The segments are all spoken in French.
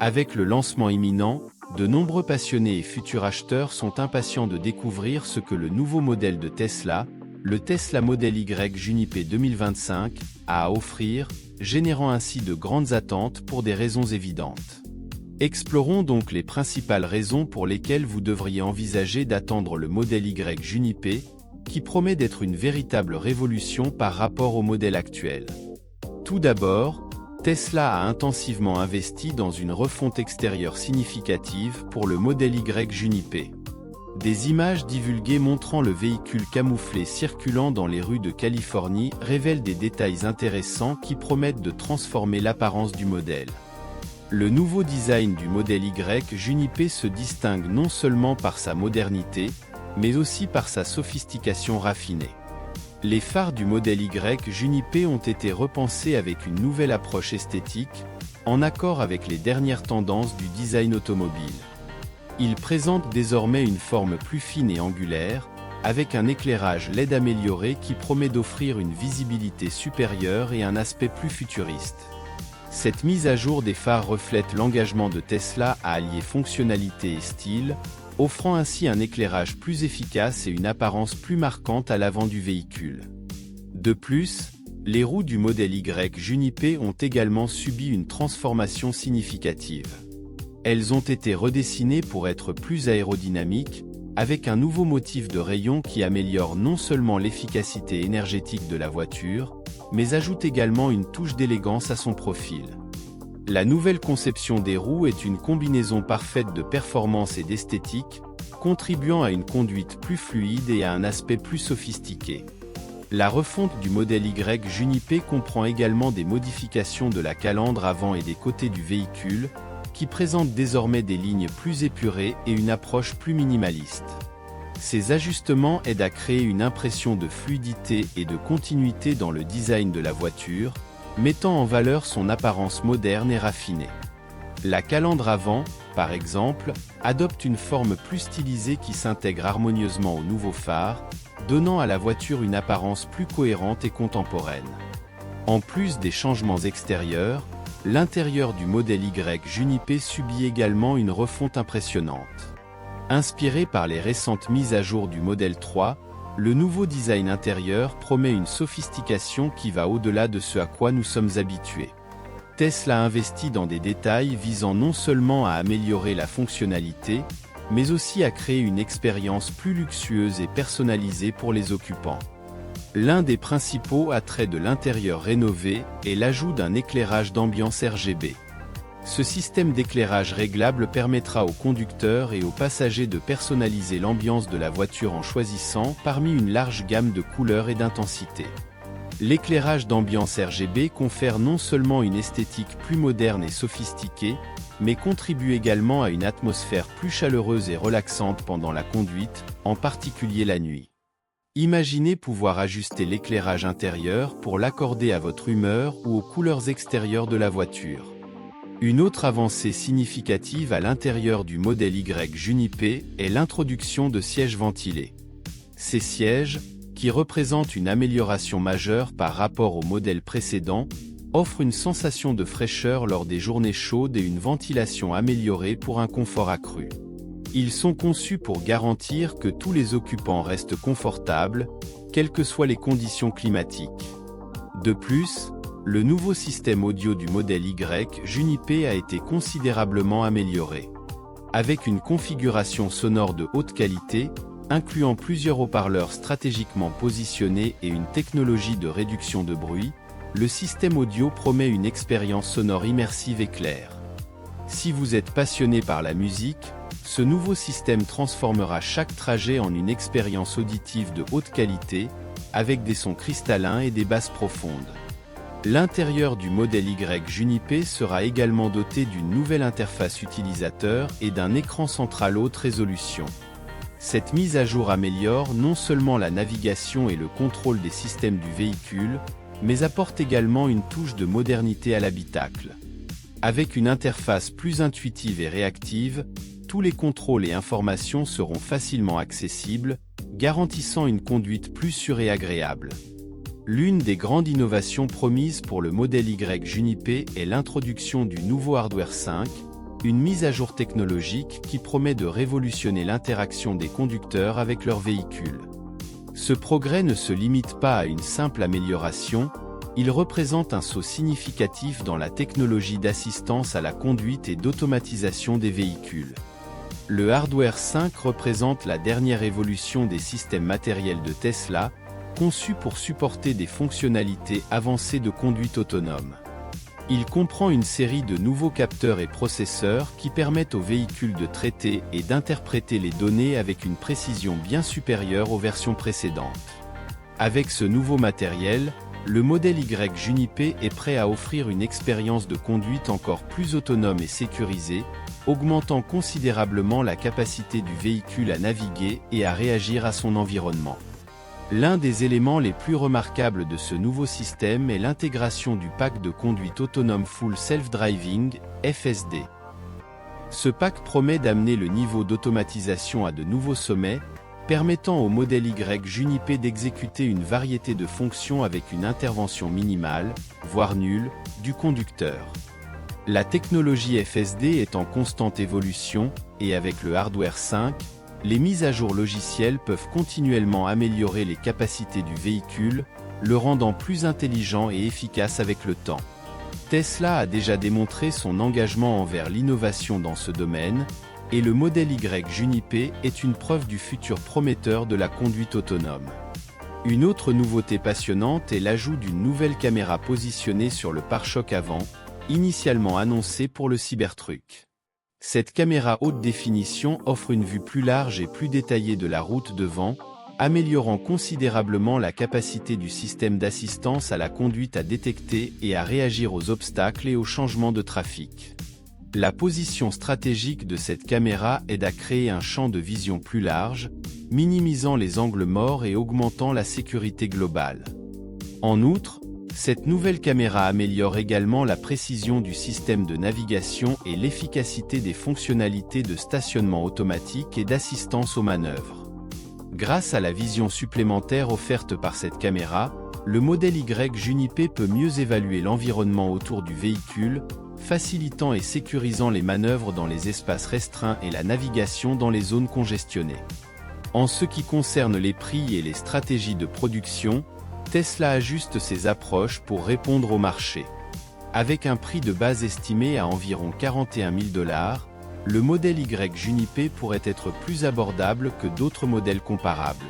Avec le lancement imminent, de nombreux passionnés et futurs acheteurs sont impatients de découvrir ce que le nouveau modèle de Tesla, le Tesla Model Y Juniper 2025, a à offrir, générant ainsi de grandes attentes pour des raisons évidentes. Explorons donc les principales raisons pour lesquelles vous devriez envisager d'attendre le Model Y Juniper, qui promet d'être une véritable révolution par rapport au modèle actuel. Tout d'abord, Tesla a intensivement investi dans une refonte extérieure significative pour le Model Y Juniper. Des images divulguées montrant le véhicule camouflé circulant dans les rues de Californie révèlent des détails intéressants qui promettent de transformer l'apparence du modèle. Le nouveau design du Model Y Juniper se distingue non seulement par sa modernité, mais aussi par sa sophistication raffinée. Les phares du Model Y Juniper ont été repensés avec une nouvelle approche esthétique, en accord avec les dernières tendances du design automobile. Ils présentent désormais une forme plus fine et angulaire, avec un éclairage LED amélioré qui promet d'offrir une visibilité supérieure et un aspect plus futuriste. Cette mise à jour des phares reflète l'engagement de Tesla à allier fonctionnalité et style, offrant ainsi un éclairage plus efficace et une apparence plus marquante à l'avant du véhicule. De plus, les roues du Model Y Juniper ont également subi une transformation significative. Elles ont été redessinées pour être plus aérodynamiques, avec un nouveau motif de rayon qui améliore non seulement l'efficacité énergétique de la voiture, mais ajoute également une touche d'élégance à son profil. La nouvelle conception des roues est une combinaison parfaite de performance et d'esthétique, contribuant à une conduite plus fluide et à un aspect plus sophistiqué. La refonte du Model Y Juniper comprend également des modifications de la calandre avant et des côtés du véhicule, qui présentent désormais des lignes plus épurées et une approche plus minimaliste. Ces ajustements aident à créer une impression de fluidité et de continuité dans le design de la voiture, mettant en valeur son apparence moderne et raffinée. La calandre avant, par exemple, adopte une forme plus stylisée qui s'intègre harmonieusement au nouveau phare, donnant à la voiture une apparence plus cohérente et contemporaine. En plus des changements extérieurs, l'intérieur du Model Y Juniper subit également une refonte impressionnante. Inspiré par les récentes mises à jour du Model 3, le nouveau design intérieur promet une sophistication qui va au-delà de ce à quoi nous sommes habitués. Tesla investit dans des détails visant non seulement à améliorer la fonctionnalité, mais aussi à créer une expérience plus luxueuse et personnalisée pour les occupants. L'un des principaux attraits de l'intérieur rénové est l'ajout d'un éclairage d'ambiance RGB. Ce système d'éclairage réglable permettra aux conducteurs et aux passagers de personnaliser l'ambiance de la voiture en choisissant parmi une large gamme de couleurs et d'intensité. L'éclairage d'ambiance RGB confère non seulement une esthétique plus moderne et sophistiquée, mais contribue également à une atmosphère plus chaleureuse et relaxante pendant la conduite, en particulier la nuit. Imaginez pouvoir ajuster l'éclairage intérieur pour l'accorder à votre humeur ou aux couleurs extérieures de la voiture. Une autre avancée significative à l'intérieur du Model Y Juniper est l'introduction de sièges ventilés. Ces sièges, qui représentent une amélioration majeure par rapport au modèle précédent, offrent une sensation de fraîcheur lors des journées chaudes et une ventilation améliorée pour un confort accru. Ils sont conçus pour garantir que tous les occupants restent confortables, quelles que soient les conditions climatiques. De plus, le nouveau système audio du Model Y Juniper a été considérablement amélioré. Avec une configuration sonore de haute qualité, incluant plusieurs haut-parleurs stratégiquement positionnés et une technologie de réduction de bruit, le système audio promet une expérience sonore immersive et claire. Si vous êtes passionné par la musique, ce nouveau système transformera chaque trajet en une expérience auditive de haute qualité, avec des sons cristallins et des basses profondes. L'intérieur du Model Y Juniper sera également doté d'une nouvelle interface utilisateur et d'un écran central haute résolution. Cette mise à jour améliore non seulement la navigation et le contrôle des systèmes du véhicule, mais apporte également une touche de modernité à l'habitacle. Avec une interface plus intuitive et réactive, tous les contrôles et informations seront facilement accessibles, garantissant une conduite plus sûre et agréable. L'une des grandes innovations promises pour le Model Y Juniper est l'introduction du nouveau hardware 5, une mise à jour technologique qui promet de révolutionner l'interaction des conducteurs avec leurs véhicules. Ce progrès ne se limite pas à une simple amélioration, il représente un saut significatif dans la technologie d'assistance à la conduite et d'automatisation des véhicules. Le Hardware 5 représente la dernière évolution des systèmes matériels de Tesla, conçus pour supporter des fonctionnalités avancées de conduite autonome. Il comprend une série de nouveaux capteurs et processeurs qui permettent aux véhicules de traiter et d'interpréter les données avec une précision bien supérieure aux versions précédentes. Avec ce nouveau matériel, le modèle Y Juniper est prêt à offrir une expérience de conduite encore plus autonome et sécurisée, augmentant considérablement la capacité du véhicule à naviguer et à réagir à son environnement. L'un des éléments les plus remarquables de ce nouveau système est l'intégration du pack de conduite autonome Full Self-Driving, FSD. Ce pack promet d'amener le niveau d'automatisation à de nouveaux sommets, permettant au modèle Y Juniper d'exécuter une variété de fonctions avec une intervention minimale, voire nulle, du conducteur. La technologie FSD est en constante évolution, et avec le Hardware 5, les mises à jour logicielles peuvent continuellement améliorer les capacités du véhicule, le rendant plus intelligent et efficace avec le temps. Tesla a déjà démontré son engagement envers l'innovation dans ce domaine, et le modèle Y Juniper est une preuve du futur prometteur de la conduite autonome. Une autre nouveauté passionnante est l'ajout d'une nouvelle caméra positionnée sur le pare-choc avant, initialement annoncée pour le Cybertruck. Cette caméra haute définition offre une vue plus large et plus détaillée de la route devant, améliorant considérablement la capacité du système d'assistance à la conduite à détecter et à réagir aux obstacles et aux changements de trafic. La position stratégique de cette caméra aide à créer un champ de vision plus large, minimisant les angles morts et augmentant la sécurité globale. En outre, cette nouvelle caméra améliore également la précision du système de navigation et l'efficacité des fonctionnalités de stationnement automatique et d'assistance aux manœuvres. Grâce à la vision supplémentaire offerte par cette caméra, le modèle Y Juniper peut mieux évaluer l'environnement autour du véhicule, facilitant et sécurisant les manœuvres dans les espaces restreints et la navigation dans les zones congestionnées. En ce qui concerne les prix et les stratégies de production, Tesla ajuste ses approches pour répondre au marché. Avec un prix de base estimé à environ 41 000 $, le modèle Y Juniper pourrait être plus abordable que d'autres modèles comparables.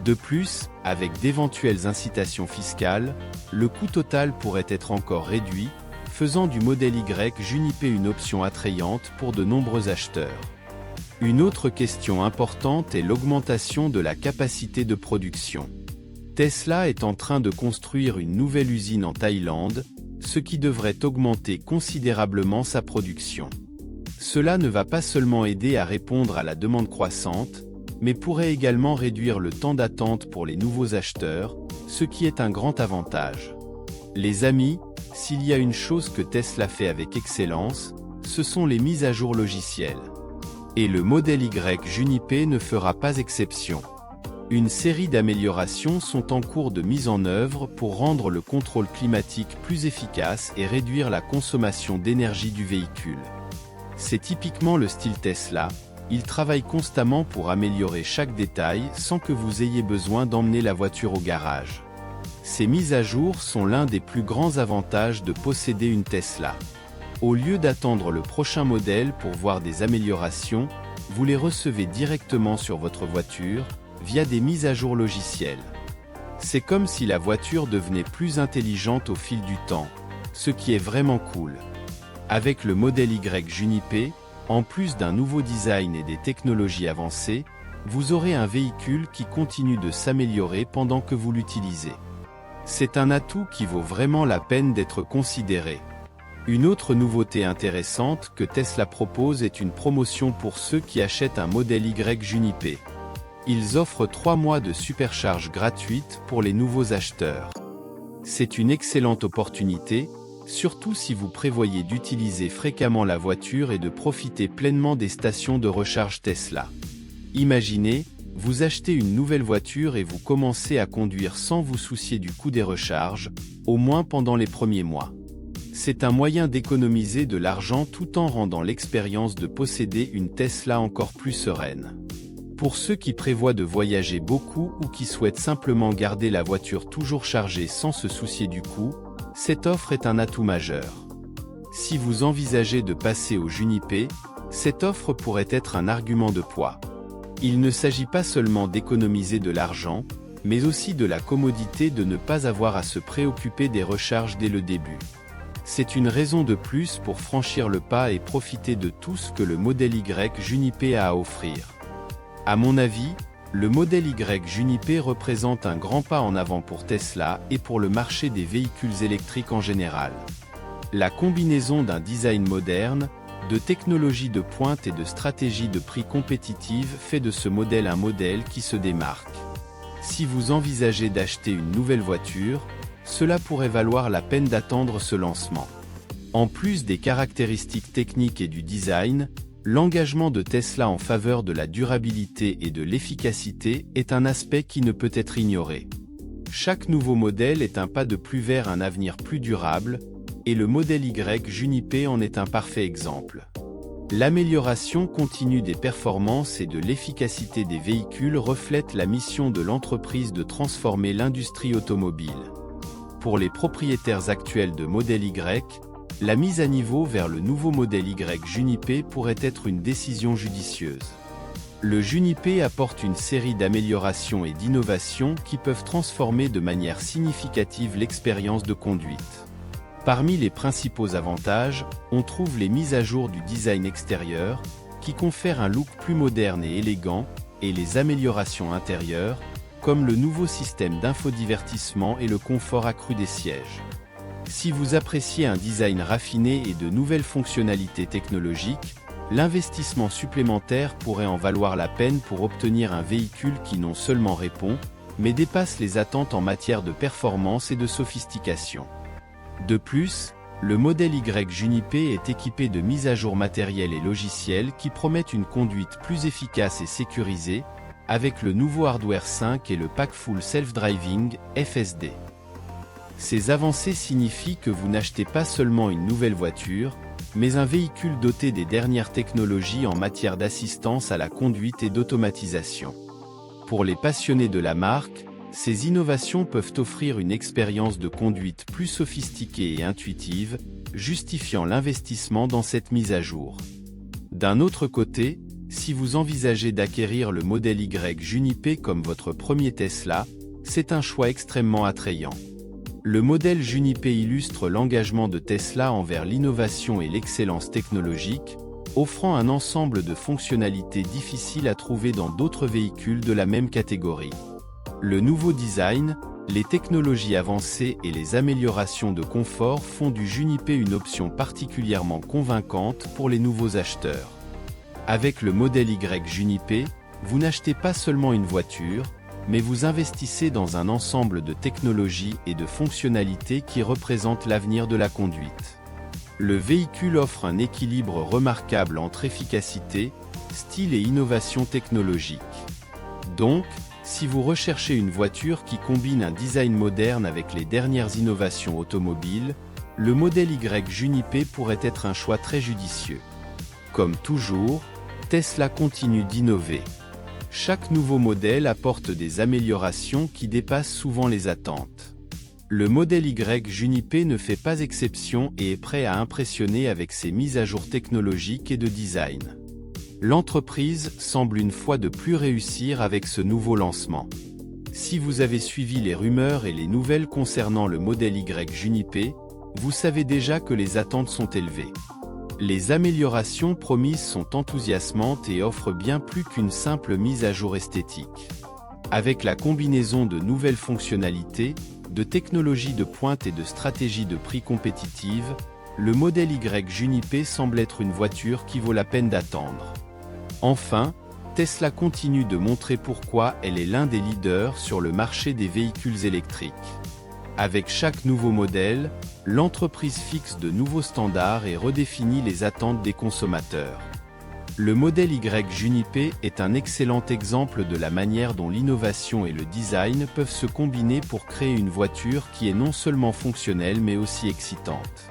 De plus, avec d'éventuelles incitations fiscales, le coût total pourrait être encore réduit, faisant du modèle Y Juniper une option attrayante pour de nombreux acheteurs. Une autre question importante est l'augmentation de la capacité de production. Tesla est en train de construire une nouvelle usine en Thaïlande, ce qui devrait augmenter considérablement sa production. Cela ne va pas seulement aider à répondre à la demande croissante, mais pourrait également réduire le temps d'attente pour les nouveaux acheteurs, ce qui est un grand avantage. Les amis, s'il y a une chose que Tesla fait avec excellence, ce sont les mises à jour logicielles. Et le modèle Y Juniper ne fera pas exception. Une série d'améliorations sont en cours de mise en œuvre pour rendre le contrôle climatique plus efficace et réduire la consommation d'énergie du véhicule. C'est typiquement le style Tesla, il travaille constamment pour améliorer chaque détail sans que vous ayez besoin d'emmener la voiture au garage. Ces mises à jour sont l'un des plus grands avantages de posséder une Tesla. Au lieu d'attendre le prochain modèle pour voir des améliorations, vous les recevez directement sur votre voiture, via des mises à jour logicielles. C'est comme si la voiture devenait plus intelligente au fil du temps, ce qui est vraiment cool. Avec le modèle Y Juniper, en plus d'un nouveau design et des technologies avancées, vous aurez un véhicule qui continue de s'améliorer pendant que vous l'utilisez. C'est un atout qui vaut vraiment la peine d'être considéré. Une autre nouveauté intéressante que Tesla propose est une promotion pour ceux qui achètent un modèle Y Juniper. Ils offrent 3 mois de supercharge gratuite pour les nouveaux acheteurs. C'est une excellente opportunité, surtout si vous prévoyez d'utiliser fréquemment la voiture et de profiter pleinement des stations de recharge Tesla. Imaginez, vous achetez une nouvelle voiture et vous commencez à conduire sans vous soucier du coût des recharges, au moins pendant les premiers mois. C'est un moyen d'économiser de l'argent tout en rendant l'expérience de posséder une Tesla encore plus sereine. Pour ceux qui prévoient de voyager beaucoup ou qui souhaitent simplement garder la voiture toujours chargée sans se soucier du coût, cette offre est un atout majeur. Si vous envisagez de passer au Juniper, cette offre pourrait être un argument de poids. Il ne s'agit pas seulement d'économiser de l'argent, mais aussi de la commodité de ne pas avoir à se préoccuper des recharges dès le début. C'est une raison de plus pour franchir le pas et profiter de tout ce que le modèle Y Juniper a à offrir. À mon avis, le modèle Y Juniper représente un grand pas en avant pour Tesla et pour le marché des véhicules électriques en général. La combinaison d'un design moderne, de technologies de pointe et de stratégies de prix compétitives fait de ce modèle un modèle qui se démarque. Si vous envisagez d'acheter une nouvelle voiture, cela pourrait valoir la peine d'attendre ce lancement. En plus des caractéristiques techniques et du design, l'engagement de Tesla en faveur de la durabilité et de l'efficacité est un aspect qui ne peut être ignoré. Chaque nouveau modèle est un pas de plus vers un avenir plus durable, et le modèle Y Juniper en est un parfait exemple. L'amélioration continue des performances et de l'efficacité des véhicules reflète la mission de l'entreprise de transformer l'industrie automobile. Pour les propriétaires actuels de modèle Y, la mise à niveau vers le nouveau modèle Y Juniper pourrait être une décision judicieuse. Le Juniper apporte une série d'améliorations et d'innovations qui peuvent transformer de manière significative l'expérience de conduite. Parmi les principaux avantages, on trouve les mises à jour du design extérieur, qui confèrent un look plus moderne et élégant, et les améliorations intérieures, comme le nouveau système d'infodivertissement et le confort accru des sièges. Si vous appréciez un design raffiné et de nouvelles fonctionnalités technologiques, l'investissement supplémentaire pourrait en valoir la peine pour obtenir un véhicule qui non seulement répond, mais dépasse les attentes en matière de performance et de sophistication. De plus, le modèle Y Juniper est équipé de mises à jour matérielles et logicielles qui promettent une conduite plus efficace et sécurisée, avec le nouveau hardware 5 et le pack Full Self-Driving, FSD. Ces avancées signifient que vous n'achetez pas seulement une nouvelle voiture, mais un véhicule doté des dernières technologies en matière d'assistance à la conduite et d'automatisation. Pour les passionnés de la marque, ces innovations peuvent offrir une expérience de conduite plus sophistiquée et intuitive, justifiant l'investissement dans cette mise à jour. D'un autre côté, si vous envisagez d'acquérir le modèle Y Juniper comme votre premier Tesla, c'est un choix extrêmement attrayant. Le modèle Juniper illustre l'engagement de Tesla envers l'innovation et l'excellence technologique, offrant un ensemble de fonctionnalités difficiles à trouver dans d'autres véhicules de la même catégorie. Le nouveau design, les technologies avancées et les améliorations de confort font du Juniper une option particulièrement convaincante pour les nouveaux acheteurs. Avec le modèle Y Juniper, vous n'achetez pas seulement une voiture, mais vous investissez dans un ensemble de technologies et de fonctionnalités qui représentent l'avenir de la conduite. Le véhicule offre un équilibre remarquable entre efficacité, style et innovation technologique. Donc, si vous recherchez une voiture qui combine un design moderne avec les dernières innovations automobiles, le modèle Y Juniper pourrait être un choix très judicieux. Comme toujours, Tesla continue d'innover. Chaque nouveau modèle apporte des améliorations qui dépassent souvent les attentes. Le modèle Y Juniper ne fait pas exception et est prêt à impressionner avec ses mises à jour technologiques et de design. L'entreprise semble une fois de plus réussir avec ce nouveau lancement. Si vous avez suivi les rumeurs et les nouvelles concernant le modèle Y Juniper, vous savez déjà que les attentes sont élevées. Les améliorations promises sont enthousiasmantes et offrent bien plus qu'une simple mise à jour esthétique. Avec la combinaison de nouvelles fonctionnalités, de technologies de pointe et de stratégies de prix compétitives, le modèle Y Juniper semble être une voiture qui vaut la peine d'attendre. Enfin, Tesla continue de montrer pourquoi elle est l'un des leaders sur le marché des véhicules électriques. Avec chaque nouveau modèle, l'entreprise fixe de nouveaux standards et redéfinit les attentes des consommateurs. Le modèle Y Juniper est un excellent exemple de la manière dont l'innovation et le design peuvent se combiner pour créer une voiture qui est non seulement fonctionnelle mais aussi excitante.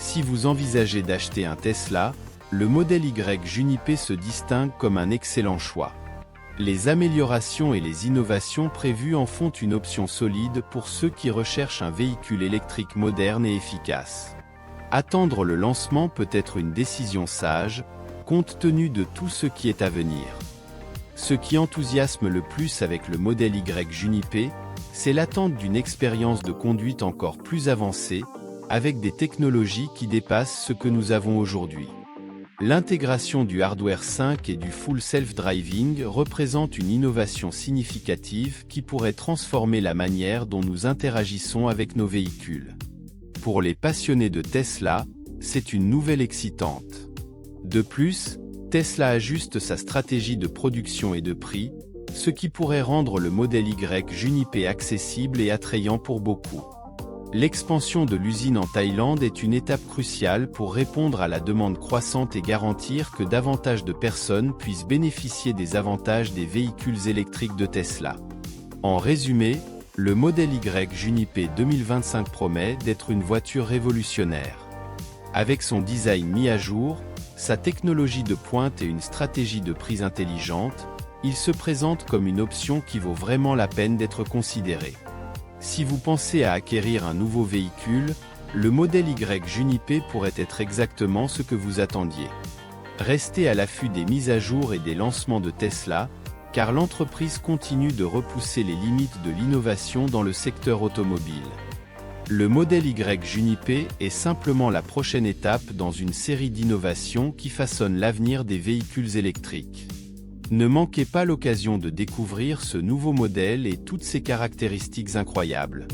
Si vous envisagez d'acheter un Tesla, le modèle Y Juniper se distingue comme un excellent choix. Les améliorations et les innovations prévues en font une option solide pour ceux qui recherchent un véhicule électrique moderne et efficace. Attendre le lancement peut être une décision sage, compte tenu de tout ce qui est à venir. Ce qui enthousiasme le plus avec le modèle Y Juniper, c'est l'attente d'une expérience de conduite encore plus avancée, avec des technologies qui dépassent ce que nous avons aujourd'hui. L'intégration du hardware 5 et du full self-driving représente une innovation significative qui pourrait transformer la manière dont nous interagissons avec nos véhicules. Pour les passionnés de Tesla, c'est une nouvelle excitante. De plus, Tesla ajuste sa stratégie de production et de prix, ce qui pourrait rendre le modèle Y Juniper accessible et attrayant pour beaucoup. L'expansion de l'usine en Thaïlande est une étape cruciale pour répondre à la demande croissante et garantir que davantage de personnes puissent bénéficier des avantages des véhicules électriques de Tesla. En résumé, le modèle Y Juniper 2025 promet d'être une voiture révolutionnaire. Avec son design mis à jour, sa technologie de pointe et une stratégie de prix intelligente, il se présente comme une option qui vaut vraiment la peine d'être considérée. Si vous pensez à acquérir un nouveau véhicule, le modèle Y Juniper pourrait être exactement ce que vous attendiez. Restez à l'affût des mises à jour et des lancements de Tesla, car l'entreprise continue de repousser les limites de l'innovation dans le secteur automobile. Le modèle Y Juniper est simplement la prochaine étape dans une série d'innovations qui façonnent l'avenir des véhicules électriques. Ne manquez pas l'occasion de découvrir ce nouveau modèle et toutes ses caractéristiques incroyables.